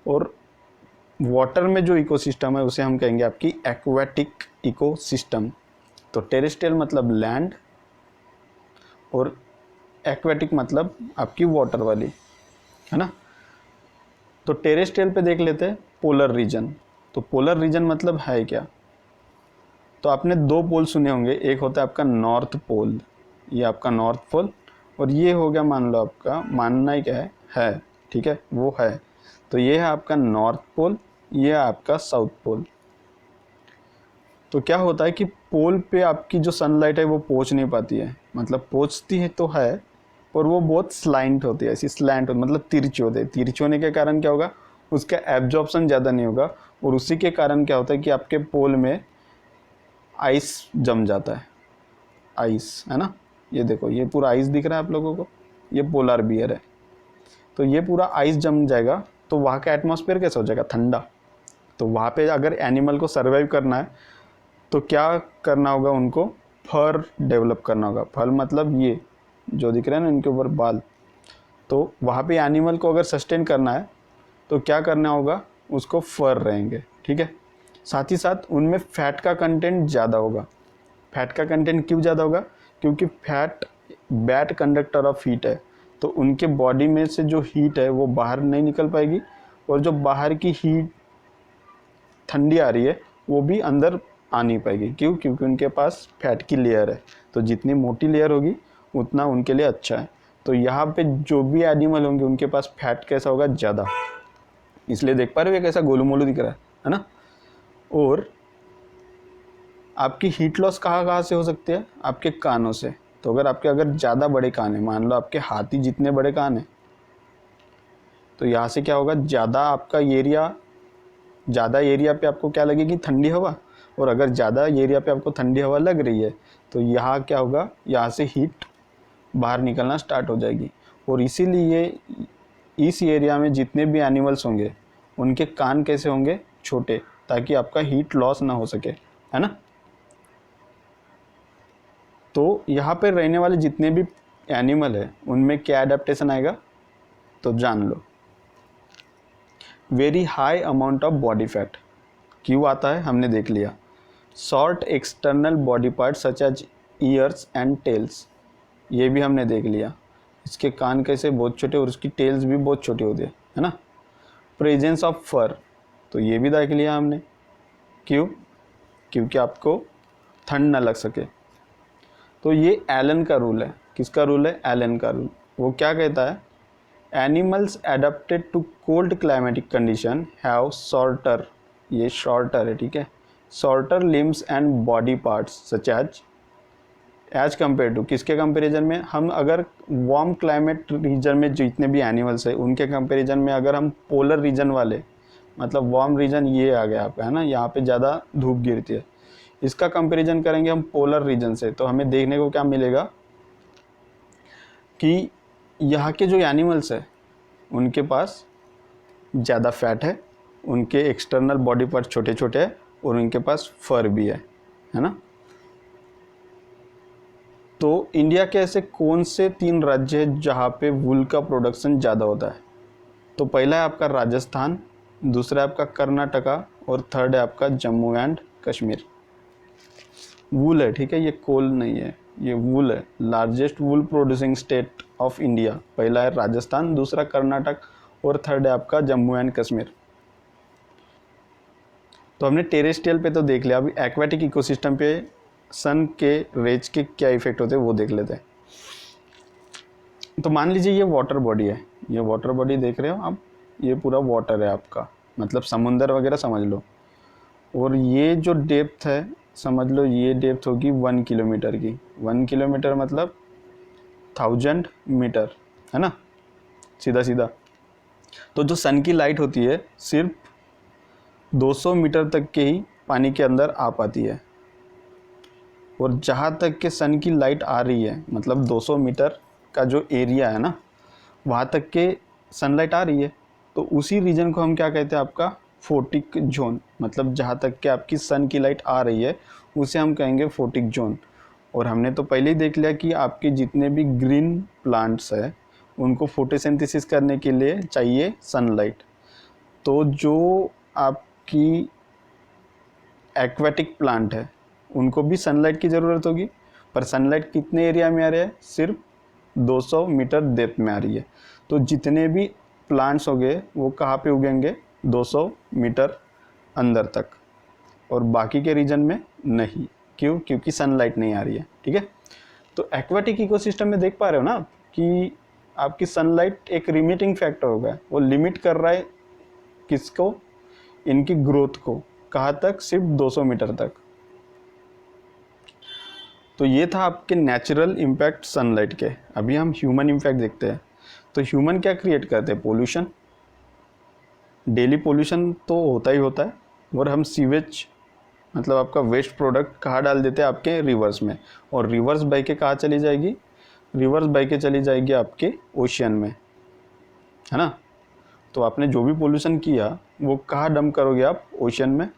और वाटर में जो इकोसिस्टम है उसे हम कहेंगे आपकी एक्वेटिक इकोसिस्टम। तो टेरेस्ट्रियल मतलब लैंड, और एक्वेटिक मतलब आपकी वाटर वाली, है ना। तो टेरेस्ट्रियल पे देख लेते हैं पोलर रीजन। तो पोलर रीजन मतलब है क्या? तो आपने 2 पोल सुने होंगे, एक होता है आपका नॉर्थ पोल, ये आपका नॉर्थ पोल, और ये हो गया मान लो आपका, मानना ही क्या है, ठीक है, वो है। तो ये है आपका नॉर्थ पोल, ये है आपका साउथ पोल। तो क्या होता है कि पोल पे आपकी जो सनलाइट है वो पहुंच नहीं पाती है, मतलब पहुंचती है तो है, और वो बहुत स्लाइंट होती है, ऐसी स्लैंट होती, मतलब तिरछी होते हैं। तिरछी होने के कारण क्या होगा, उसका एब्जॉर्प्शन ज़्यादा नहीं होगा, और उसी के कारण क्या होता है कि आपके पोल में आइस जम जाता है। आइस, है ना, ये देखो, ये पूरा आइस दिख रहा है आप लोगों को, ये पोलर बियर है। तो ये पूरा आइस जम जाएगा, तो वहाँ का एटमॉस्फेयर कैसा हो जाएगा? ठंडा। तो वहाँ पे अगर एनिमल को सर्वाइव करना है तो क्या करना होगा उनको? फर डेवलप करना होगा। फर मतलब ये जो दिख रहे हैं ना इनके ऊपर बाल। तो वहाँ पे एनिमल को अगर सस्टेन करना है तो क्या करना होगा? उसको फर रहेंगे, ठीक है। साथ ही साथ उनमें फैट का कंटेंट ज़्यादा होगा। फैट का कंटेंट क्यों ज़्यादा होगा? क्योंकि fat bad conductor of heat है, तो उनके बॉडी में से जो हीट है वो बाहर नहीं निकल पाएगी, और जो बाहर की हीट ठंडी आ रही है वो भी अंदर आ नहीं पाएगी। क्यों? क्योंकि उनके पास फैट की लेयर है। तो जितनी मोटी लेयर होगी उतना उनके लिए अच्छा है। तो यहाँ पे जो भी एनिमल होंगे उनके पास फैट कैसा होगा? ज़्यादा। इसलिए देख पा रहे हो ये कैसा गोलू मोलू दिख रहा है ना। और आपकी हीट लॉस कहाँ कहाँ से हो सकती है? आपके कानों से। तो अगर ज़्यादा बड़े कान है, मान लो आपके हाथी जितने बड़े कान हैं, तो यहाँ से क्या होगा? ज़्यादा एरिया पे आपको क्या लगेगी? ठंडी हवा। और अगर ज़्यादा एरिया पे आपको ठंडी हवा लग रही है तो यहाँ क्या होगा? यहाँ से हीट बाहर निकलना स्टार्ट हो जाएगी। और इसीलिए इस एरिया में जितने भी एनिमल्स होंगे उनके कान कैसे होंगे? छोटे, ताकि आपका हीट लॉस ना हो सके, है ना। तो यहाँ पे रहने वाले जितने भी एनिमल है उनमें क्या एडेप्टेशन आएगा? तो जान लो। Very high amount of body fat. क्यों आता है हमने देख लिया। Short external body part such as ears and tails, ये भी हमने देख लिया। इसके कान कैसे? बहुत छोटे, और उसकी टेल्स भी बहुत छोटी होती है ना। प्रेजेंस ऑफ फर, तो ये भी देख लिया हमने। क्यों? क्योंकि आपको ठंड ना लग सके। तो ये एलन का रूल है। किसका रूल है? एलन का रूल। वो क्या कहता है? Animals adapted to cold climatic condition have shorter, ये शॉर्टर है, ठीक है, shorter limbs and body parts such as compare to, किसके कंपेरिजन में? हम अगर वार्म क्लाइमेट रीजन में जितने भी एनिमल्स है उनके कंपेरिजन में अगर हम पोलर रीजन वाले, मतलब वार्म रीजन ये आ गया आपका, है ना, यहाँ पे ज़्यादा धूप गिरती है, इसका कंपैरिजन करेंगे हम पोलर रीजन से, तो हमें देखने को क्या मिलेगा कि यहाँ के जो एनिमल्स है उनके पास ज़्यादा फैट है, उनके एक्सटर्नल बॉडी पार्ट छोटे छोटे हैं, और उनके पास फर भी है ना। तो इंडिया के ऐसे कौन से 3 राज्य हैं जहाँ पे वूल का प्रोडक्शन ज़्यादा होता है? तो पहला है आपका राजस्थान, दूसरा है आपका कर्नाटका, और थर्ड है आपका जम्मू एंड कश्मीर। वूल है, ठीक है, ये कोल नहीं है, ये वूल है। Largest wool producing state of India, पहला है राजस्थान, दूसरा कर्नाटक, और थर्ड है आपका जम्मू एंड कश्मीर। तो हमने टेरेस्ट्रियल पे तो देख लिया, अभी एक्वाटिक इकोसिस्टम पे सन के रेज के क्या इफेक्ट होते हैं वो देख लेते हैं। तो मान लीजिए ये वाटर बॉडी है, ये वाटर बॉडी देख रहे हो आप, ये पूरा वाटर है आपका, मतलब समुंदर वगैरह समझ लो। और ये जो डेप्थ है समझ लो, ये डेप्थ होगी 1 किलोमीटर की। 1 किलोमीटर मतलब 1000 मीटर, है ना, सीधा सीधा। तो जो सन की लाइट होती है सिर्फ 200 मीटर तक के ही पानी के अंदर आ पाती है। और जहाँ तक के सन की लाइट आ रही है, मतलब 200 मीटर का जो एरिया है ना, वहाँ तक के सनलाइट आ रही है, तो उसी रीजन को हम क्या कहते हैं, आपका फोटिक जोन। मतलब जहाँ तक के आपकी सन की लाइट आ रही है उसे हम कहेंगे फोटिक जोन। और हमने तो पहले ही देख लिया कि आपके जितने भी ग्रीन प्लांट्स है उनको फोटोसिंथेसिस करने के लिए चाहिए सनलाइट। तो जो आपकी एक्वेटिक प्लांट है उनको भी सनलाइट की ज़रूरत होगी, पर सनलाइट कितने एरिया में आ रही है, सिर्फ 200 मीटर डेप्थ में आ रही है। तो जितने भी प्लांट्स हो गए वो कहाँ पे उगेंगे, 200 मीटर अंदर तक, और बाकी के रीजन में नहीं। क्यों? क्योंकि सनलाइट नहीं आ रही है। ठीक है, तो एक्वाटिक इकोसिस्टम में देख पा रहे हो ना कि आपकी सनलाइट एक लिमिटिंग फैक्टर होगा, वो लिमिट कर रहा है किसको, इनकी ग्रोथ को। कहाँ तक, सिर्फ 200 मीटर तक। तो ये था आपके नेचुरल इम्पैक्ट सनलाइट के। अभी हम ह्यूमन इम्पैक्ट देखते हैं। तो ह्यूमन क्या क्रिएट करते हैं, पोल्यूशन। डेली पोल्यूशन तो होता ही होता है, और हम सीवेज मतलब आपका वेस्ट प्रोडक्ट कहाँ डाल देते हैं, आपके रिवर्स में। और रिवर्स बह के कहाँ चली जाएगी, रिवर्स बह के चली जाएगी आपके ओशियन में, है ना। तो आपने जो भी पोल्यूशन किया वो कहाँ डंप करोगे आप, ओशियन में।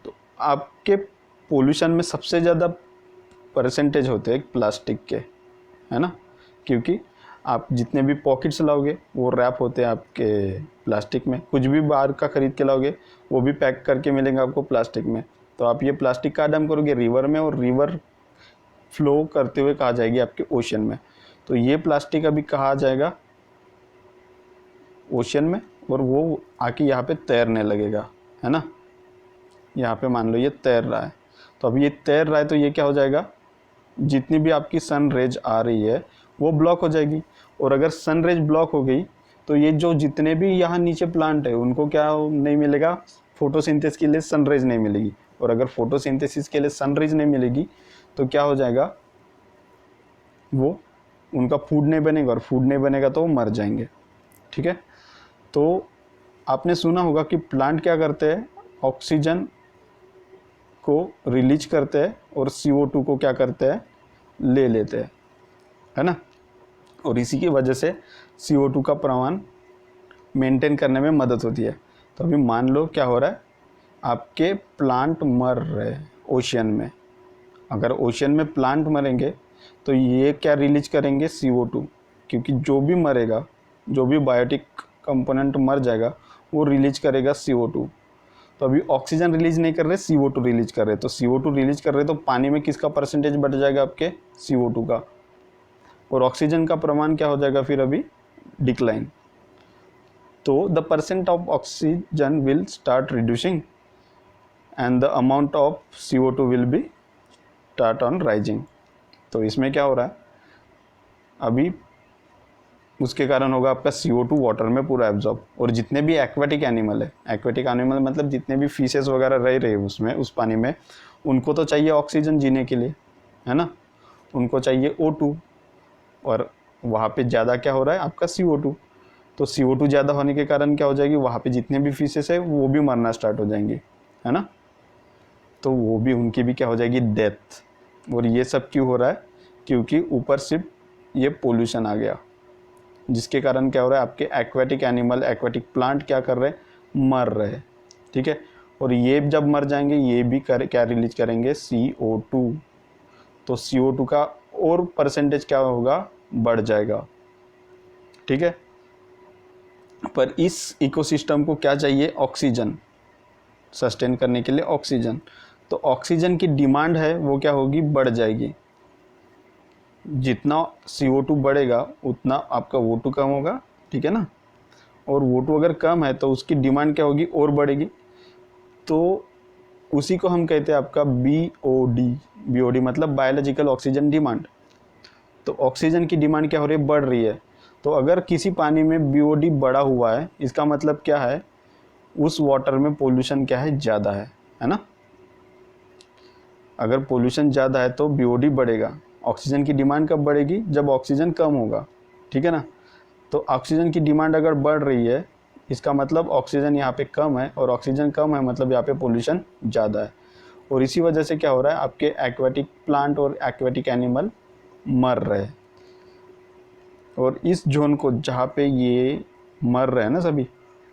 तो आपके पोल्यूशन में सबसे ज़्यादा परसेंटेज होते हैं प्लास्टिक के, है ना, क्योंकि आप जितने भी पॉकेट्स लाओगे वो रैप होते हैं आपके प्लास्टिक में। कुछ भी बाहर का ख़रीद के लाओगे वो भी पैक करके मिलेंगे आपको प्लास्टिक में। तो आप ये प्लास्टिक कहाँ डंप करोगे, रिवर में, और रिवर फ्लो करते हुए कहाँ जाएगी, आपके ओशियन में। तो ये प्लास्टिक अभी कहाँ जाएगा, ओशियन में, और वो आके यहाँ पे तैरने लगेगा, है ना। यहाँ पे मान लो ये तैर रहा है, तो अभी ये तैर रहा है तो ये क्या हो जाएगा, जितनी भी आपकी सन रेज आ रही है वो ब्लॉक हो जाएगी। और अगर सन रेज ब्लॉक हो गई तो ये जो जितने भी यहाँ नीचे प्लांट है उनको क्या नहीं मिलेगा, फोटोसिंथेसिस के लिए सन रेज नहीं मिलेगी। और अगर फोटोसिंथेसिस के लिए सन रेज नहीं मिलेगी तो क्या हो जाएगा, वो उनका फूड नहीं बनेगा, और फूड नहीं बनेगा तो वो मर जाएंगे। ठीक है, तो आपने सुना होगा कि प्लांट क्या करते हैं, ऑक्सीजन को रिलीज करते हैं और CO2 को क्या करते हैं, ले लेते हैं, है ना। और इसी की वजह से CO2 का प्रमाण मेंटेन करने में मदद होती है। तो अभी मान लो क्या हो रहा है, आपके प्लांट मर रहे हैं ओशियन में। अगर ओशियन में प्लांट मरेंगे तो ये क्या रिलीज करेंगे, CO2, क्योंकि जो भी मरेगा, जो भी बायोटिक कंपोनेंट मर जाएगा वो रिलीज करेगा CO2। तो अभी ऑक्सीजन रिलीज नहीं कर रहे, CO2 रिलीज कर रहे। तो CO2 रिलीज कर रहे तो पानी में किसका परसेंटेज बढ़ जाएगा, आपके CO2 का। और ऑक्सीजन का प्रमाण क्या हो जाएगा फिर अभी, डिक्लाइन। तो the percent of oxygen will start reducing and the amount of CO2 will be start on rising. तो इसमें क्या हो रहा है, अभी उसके कारण होगा आपका CO2 वाटर में पूरा एब्जॉर्ब। और जितने भी एक्वेटिक एनिमल है, एक्वेटिक एनिमल मतलब जितने भी फिशेस वगैरह रह रहे उसमें, उस पानी में, उनको तो चाहिए ऑक्सीजन जीने के लिए, है ना, उनको चाहिए O2। और वहाँ पे ज़्यादा क्या हो रहा है, आपका CO2। तो CO2 ज़्यादा होने के कारण क्या हो जाएगी, वहाँ पे जितने भी फिशेस है वो भी मरना स्टार्ट हो जाएंगी, है ना। तो वो भी, उनकी भी क्या हो जाएगी, डेथ। और ये सब क्यों हो रहा है, क्योंकि ऊपर सिर्फ ये पोल्यूशन आ गया, जिसके कारण क्या हो रहा है, आपके एक्वेटिक एनिमल, एक्वेटिक प्लांट क्या कर रहे हैं, मर रहे हैं। ठीक है, और ये जब मर जाएंगे ये भी क्या रिलीज करेंगे, CO2। तो CO2 का और परसेंटेज क्या होगा, बढ़ जाएगा। ठीक है, पर इस इकोसिस्टम को क्या चाहिए, ऑक्सीजन, सस्टेन करने के लिए ऑक्सीजन। तो ऑक्सीजन की डिमांड है वो क्या होगी, बढ़ जाएगी। जितना CO2 बढ़ेगा उतना आपका O2 कम होगा, ठीक है ना। और O2 अगर कम है तो उसकी डिमांड क्या होगी, और बढ़ेगी। तो उसी को हम कहते हैं आपका BOD। BOD मतलब बायोलॉजिकल ऑक्सीजन डिमांड। तो ऑक्सीजन की डिमांड क्या हो रही है, बढ़ रही है। तो अगर किसी पानी में BOD बढ़ा हुआ है, इसका मतलब क्या है, उस वाटर में पोल्यूशन क्या है, ज़्यादा है ना। अगर पोल्यूशन ज़्यादा है तो BOD बढ़ेगा। ऑक्सीजन की डिमांड कब बढ़ेगी, जब ऑक्सीजन कम होगा, ठीक है ना। तो ऑक्सीजन की डिमांड अगर बढ़ रही है, इसका मतलब ऑक्सीजन यहाँ पे कम है, और ऑक्सीजन कम है मतलब यहाँ पे पोल्यूशन ज़्यादा है। और इसी वजह से क्या हो रहा है, आपके एक्वेटिक प्लांट और एक्वेटिक एनिमल मर रहे हैं। और इस जोन को जहाँ पे ये मर रहे हैं ना सभी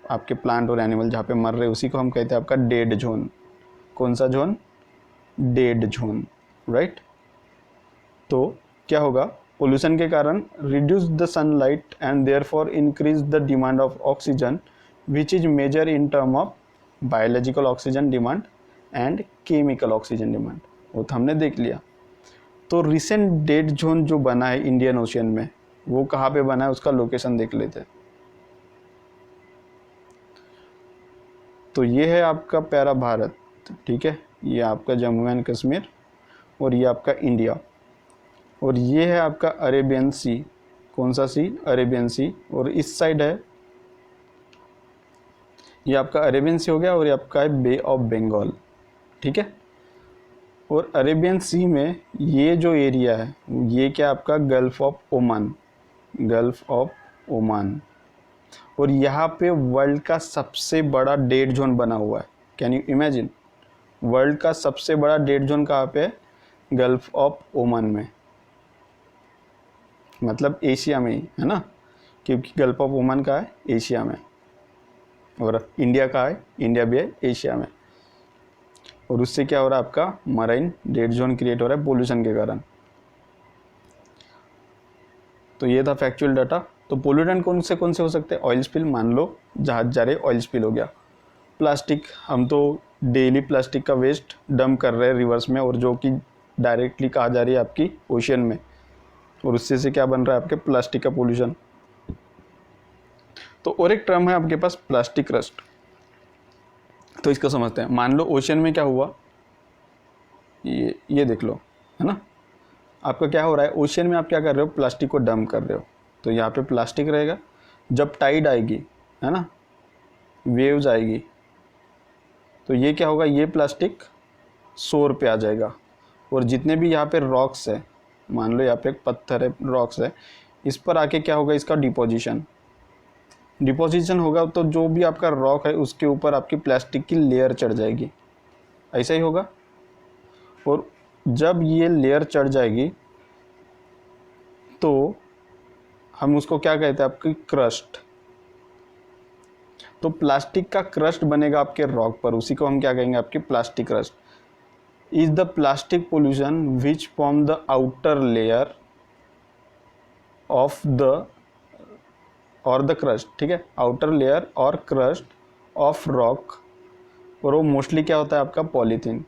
आपके प्लांट और एनिमल जहाँ पे मर रहे हैं, उसी को हम कहते हैं आपका डेड जोन। कौन सा जोन, डेड जोन, राइट। तो क्या होगा, पोल्यूशन के कारण reduce the sunlight and therefore increase the demand of oxygen which is major in term of biological oxygen demand and chemical oxygen demand. वो तो हमने देख लिया। तो रिसेंट डेड जोन जो बना है इंडियन ओशियन में, वो कहाँ पे बना है, उसका लोकेशन देख लेते हैं। तो ये है आपका प्यारा भारत, ठीक है, ये आपका जम्मू एंड कश्मीर, और ये आपका इंडिया, और ये है आपका अरेबियन सी। कौन सा सी, अरेबियन सी। और इस साइड है, ये आपका अरेबियन सी हो गया, और ये आपका है बे ऑफ बंगाल, ठीक है। और अरेबियन सी में ये जो एरिया है, ये क्या आपका gulf of Oman, gulf of Oman. और यहाँ पे वर्ल्ड का सबसे बड़ा डेड जोन बना हुआ है। कैन यू इमेजिन, वर्ल्ड का सबसे बड़ा डेड जोन कहाँ पे है, गल्फ ऑफ ओमान में, मतलब एशिया में ही है ना, क्योंकि गल्फ ऑफ ओमान का है एशिया में, और इंडिया का है, इंडिया भी है एशिया में। और उससे क्या हो रहा है, आपका मराइन डेड जोन क्रिएट हो रहा है पोल्यूशन के कारण। तो ये था फैक्चुअल डाटा। तो पोल्यूटेंट कौन से हो सकते हैं, ऑयल स्पिल, मान लो जहाज जा रहे ऑयल स्पिल हो गया। प्लास्टिक, हम तो डेली प्लास्टिक का वेस्ट डंप कर रहे हैं रिवर्स में, और जो कि डायरेक्टली कहा जा रही है आपकी ओशियन में, और उससे से क्या बन रहा है आपके प्लास्टिक का पोल्यूशन। तो और एक टर्म है आपके पास प्लास्टिक रस्ट। तो इसको समझते हैं। मान लो ओशियन में क्या हुआ, ये देख लो, है ना। आपका क्या हो रहा है, ओशियन में आप क्या कर रहे हो, प्लास्टिक को डंप कर रहे हो। तो यहाँ पे प्लास्टिक रहेगा, जब टाइड आएगी, है ना, वेव्स आएगी, तो ये क्या होगा, ये प्लास्टिक शोर पे आ जाएगा। और जितने भी यहाँ पे रॉक्स है, मान लो यहाँ पे एक पत्थर है, रॉक्स है, इस पर आके क्या होगा, इसका डिपोजिशन होगा। तो जो भी आपका रॉक है उसके ऊपर आपकी प्लास्टिक की लेयर चढ़ जाएगी, ऐसा ही होगा। और जब ये लेयर चढ़ जाएगी तो हम उसको क्या कहते हैं, आपकी क्रस्ट। तो प्लास्टिक का क्रस्ट बनेगा आपके रॉक पर, उसी को हम क्या कहेंगे, आपकी plastic crust. Is the plastic pollution which form the outer layer of the और द क्रस्ट, ठीक है, आउटर लेयर और क्रस्ट ऑफ रॉक। और वो मोस्टली क्या होता है आपका, polythene,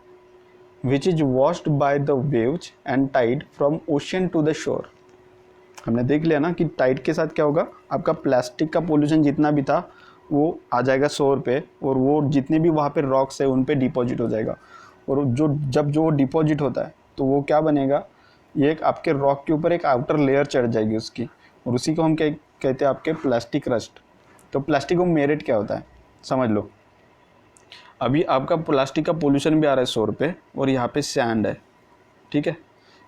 which is washed by the waves and tide from ocean to the shore. हमने देख लिया ना कि टाइड के साथ क्या होगा, आपका प्लास्टिक का पोल्यूशन जितना भी था वो आ जाएगा शोर पे, और वो जितने भी वहाँ पे रॉक्स है उन पे डिपॉजिट हो जाएगा। और जब जो डिपॉजिट होता है तो वो क्या बनेगा, ये एक आपके रॉक के ऊपर एक आउटर लेयर चढ़ जाएगी उसकी, और उसी को हम कहते हैं आपके प्लास्टिक रस्ट। तो प्लास्टिक को मेरिट क्या होता है समझ लो। अभी आपका प्लास्टिक का पोल्यूशन भी आ रहा है शोर पे, और यहाँ पे सैंड है, ठीक है।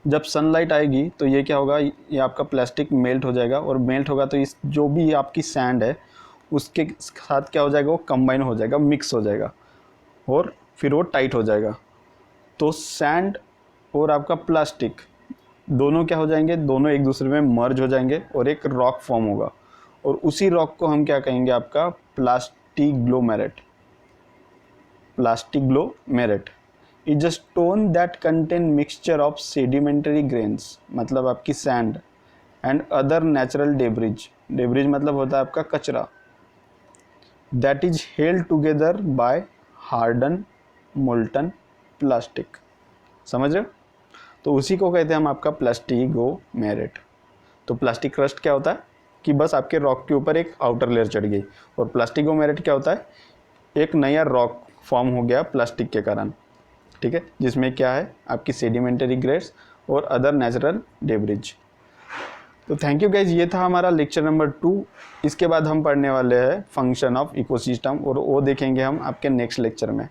जब सनलाइट आएगी तो ये क्या होगा, ये आपका प्लास्टिक मेल्ट हो जाएगा, और मेल्ट होगा तो इस जो भी आपकी सैंड है उसके साथ क्या हो जाएगा, वो कंबाइन हो जाएगा, मिक्स हो जाएगा, और फिर वो टाइट हो जाएगा। तो सैंड और आपका प्लास्टिक दोनों क्या हो जाएंगे, दोनों एक दूसरे में मर्ज हो जाएंगे, और एक रॉक फॉर्म होगा। और उसी रॉक को हम क्या कहेंगे, आपका plastiglomerate. Plastiglomerate is a stone that contain mixture of sedimentary grains, मतलब आपकी sand, and other natural debris. Debris मतलब होता है आपका कचरा, that is held together by harden molten plastic. समझ रहे हो। तो उसी को कहते हैं हम आपका प्लास्टिगोमेरेट। तो प्लास्टिक क्रस्ट क्या होता है कि बस आपके रॉक के ऊपर एक आउटर लेयर चढ़ गई, और प्लास्टिगोमेरेट क्या होता है, एक नया रॉक फॉर्म हो गया प्लास्टिक के कारण। ठीक है, जिसमें क्या है आपकी सेडिमेंटरी ग्रेड्स और अदर नेचुरल डेब्रिज। तो थैंक यू गाइज, ये था हमारा लेक्चर नंबर 2। इसके बाद हम पढ़ने वाले हैं फंक्शन ऑफ इकोसिस्टम, और वो देखेंगे हम आपके नेक्स्ट लेक्चर में।